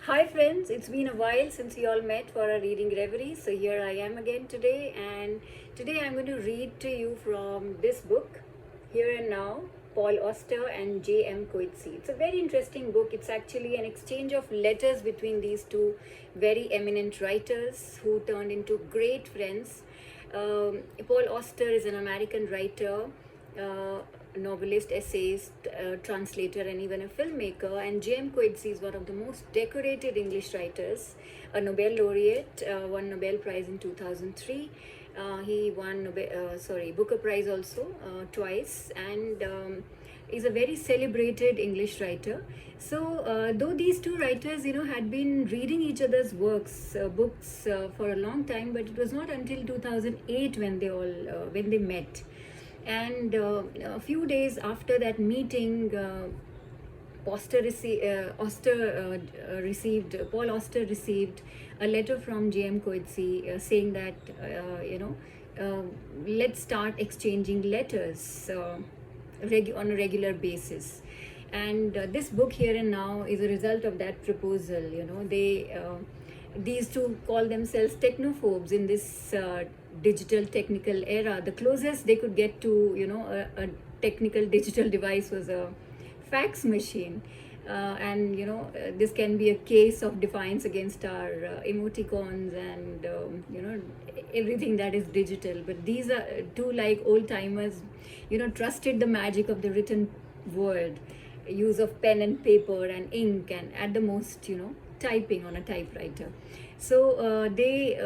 Hi friends, it's been a while since we all met for our reading Reveries. So here I am again today, and today I'm going to read to you from this book, Here and Now, Paul Auster and J.M. Coetzee. It's a very interesting book. It's actually an exchange of letters between these two very eminent writers who turned into great friends. Paul Auster is an American writer, novelist, essayist, translator, and even a filmmaker. And J.M. Coetzee is one of the most decorated English writers, a Nobel laureate, won Nobel Prize in 2003. He won Booker Prize also twice, and is a very celebrated English writer. So, though these two writers, had been reading each other's books for a long time, but it was not until 2008 when they met. And a few days after that meeting, Paul Auster received a letter from J.M. Coetzee saying that, let's start exchanging letters on a regular basis. And this book, Here and Now, is a result of that proposal. These two call themselves technophobes in this digital technical era. The closest they could get to a technical digital device was a fax machine, and this can be a case of defiance against our emoticons and everything that is digital. But these are two, like old timers, trusted the magic of the written word, use of pen and paper and ink, and at the most typing on a typewriter. So they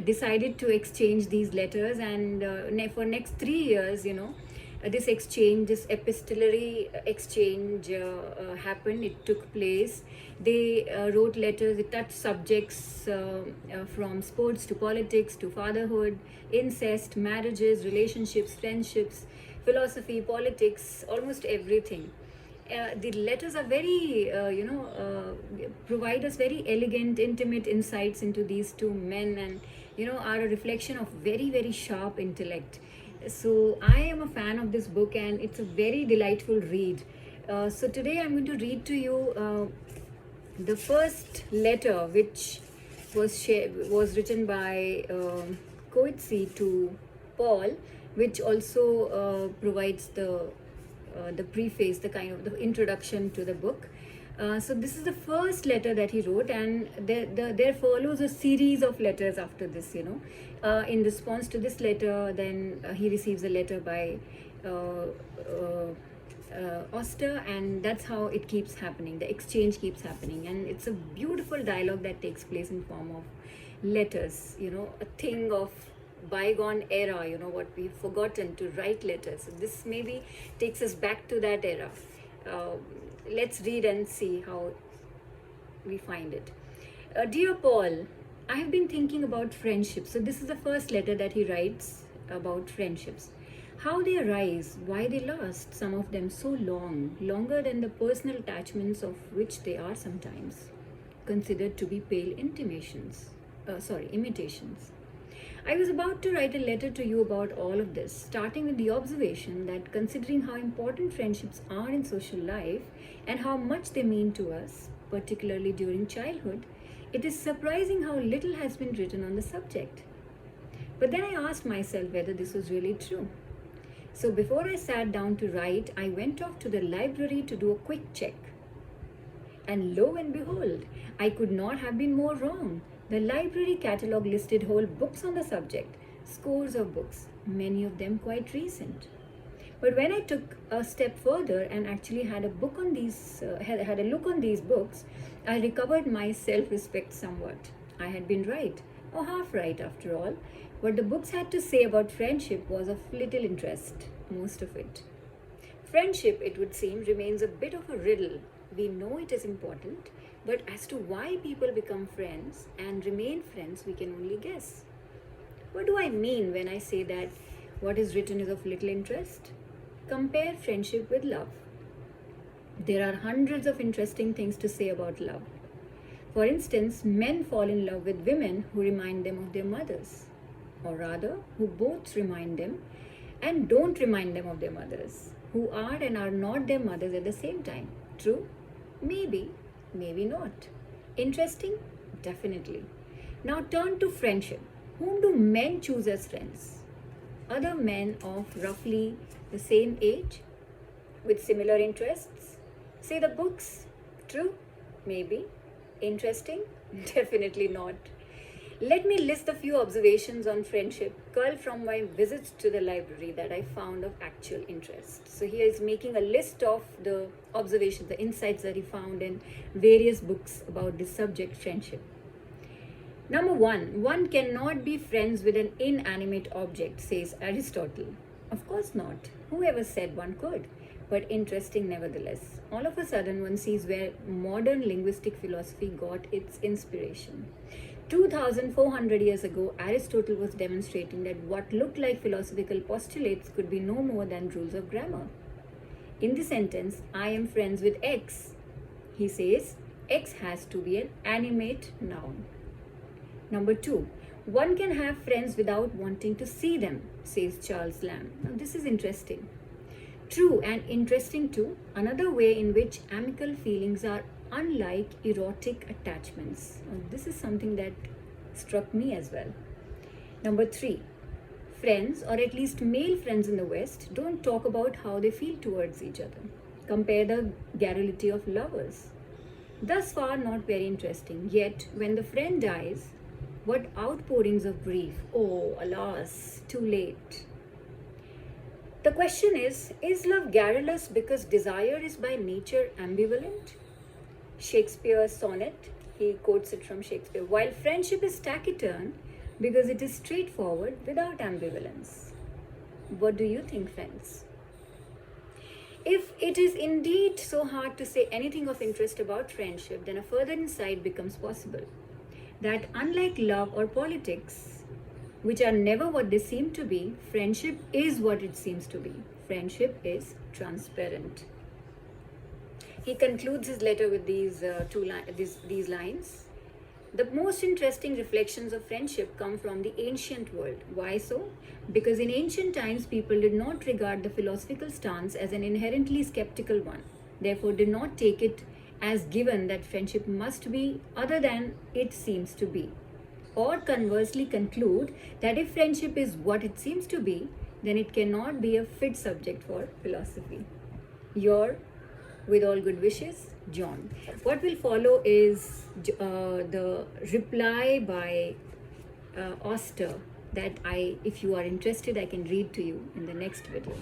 decided to exchange these letters, and for next 3 years, this epistolary exchange happened. It took place. They wrote letters. It touched subjects from sports to politics to fatherhood, incest, marriages, relationships, friendships, philosophy, politics, almost everything. The letters are very, provide us very elegant, intimate insights into these two men, and are a reflection of very, very sharp intellect. So I am a fan of this book, and it's a very delightful read. So today I'm going to read to you the first letter, which was written by Coetzee to Paul, which also provides the preface, the introduction to the book. So this is the first letter that he wrote, and there follows a series of letters after this. In response to this letter, then he receives a letter by Auster, and that's how it keeps happening. The exchange keeps happening, and it's a beautiful dialogue that takes place in form of letters. A thing of bygone era, what we've forgotten to write letters. So this maybe takes us back to that era. Let's read and see how we find it. Dear Paul, I have been thinking about friendships. So this is the first letter that he writes about friendships. How they arise, why they last, some of them so long, longer than the personal attachments of which they are sometimes considered to be pale imitations. I was about to write a letter to you about all of this, starting with the observation that considering how important friendships are in social life and how much they mean to us, particularly during childhood, it is surprising how little has been written on the subject. But then I asked myself whether this was really true. So before I sat down to write, I went off to the library to do a quick check. And lo and behold, I could not have been more wrong. The library catalogue listed whole books on the subject, scores of books, many of them quite recent. But when I took a step further and actually had a look on these books, I recovered my self-respect somewhat. I had been right, or half right after all. What the books had to say about friendship was of little interest, most of it. Friendship, it would seem, remains a bit of a riddle. We know it is important, but as to why people become friends and remain friends, we can only guess. What do I mean when I say that what is written is of little interest? Compare friendship with love. There are hundreds of interesting things to say about love. For instance, men fall in love with women who remind them of their mothers, or rather, who both remind them and don't remind them of their mothers, who are and are not their mothers at the same time. True? Maybe, maybe not. Interesting? Definitely. Now turn to friendship. Whom do men choose as friends? Other men of roughly the same age with similar interests? Say the books. True? Maybe. Interesting? Definitely not. Let me list a few observations on friendship culled from my visits to the library that I found of actual interest. So here is making a list of the observations, the insights that he found in various books about this subject, friendship. Number one cannot be friends with an inanimate object, says Aristotle. Of course not. Whoever said one could? But interesting nevertheless. All of a sudden, one sees where modern linguistic philosophy got its inspiration. 2400 years ago, Aristotle was demonstrating that what looked like philosophical postulates could be no more than rules of grammar. In the sentence, I am friends with X, he says, X has to be an animate noun. Number two, one can have friends without wanting to see them, says Charles Lamb. Now, this is interesting. True and interesting too, another way in which amicable feelings are unlike erotic attachments. Now, this is something that struck me as well. Number three, friends, or at least male friends in the West, don't talk about how they feel towards each other. Compare the garrulity of lovers. Thus far, not very interesting. Yet, when the friend dies, what outpourings of grief. Oh, alas, too late. The question is love garrulous because desire is by nature ambivalent? Shakespeare's sonnet, he quotes it from Shakespeare, while friendship is taciturn because it is straightforward without ambivalence. What do you think, friends? If it is indeed so hard to say anything of interest about friendship, then a further insight becomes possible. That unlike love or politics, which are never what they seem to be, friendship is what it seems to be. Friendship is transparent. He concludes his letter with these lines. The most interesting reflections of friendship come from the ancient world. Why so? Because in ancient times, people did not regard the philosophical stance as an inherently skeptical one. Therefore, did not take it as given that friendship must be other than it seems to be. Or conversely conclude that if friendship is what it seems to be, then it cannot be a fit subject for philosophy. With all good wishes, John. What will follow is the reply by Auster that if you are interested, I can read to you in the next video.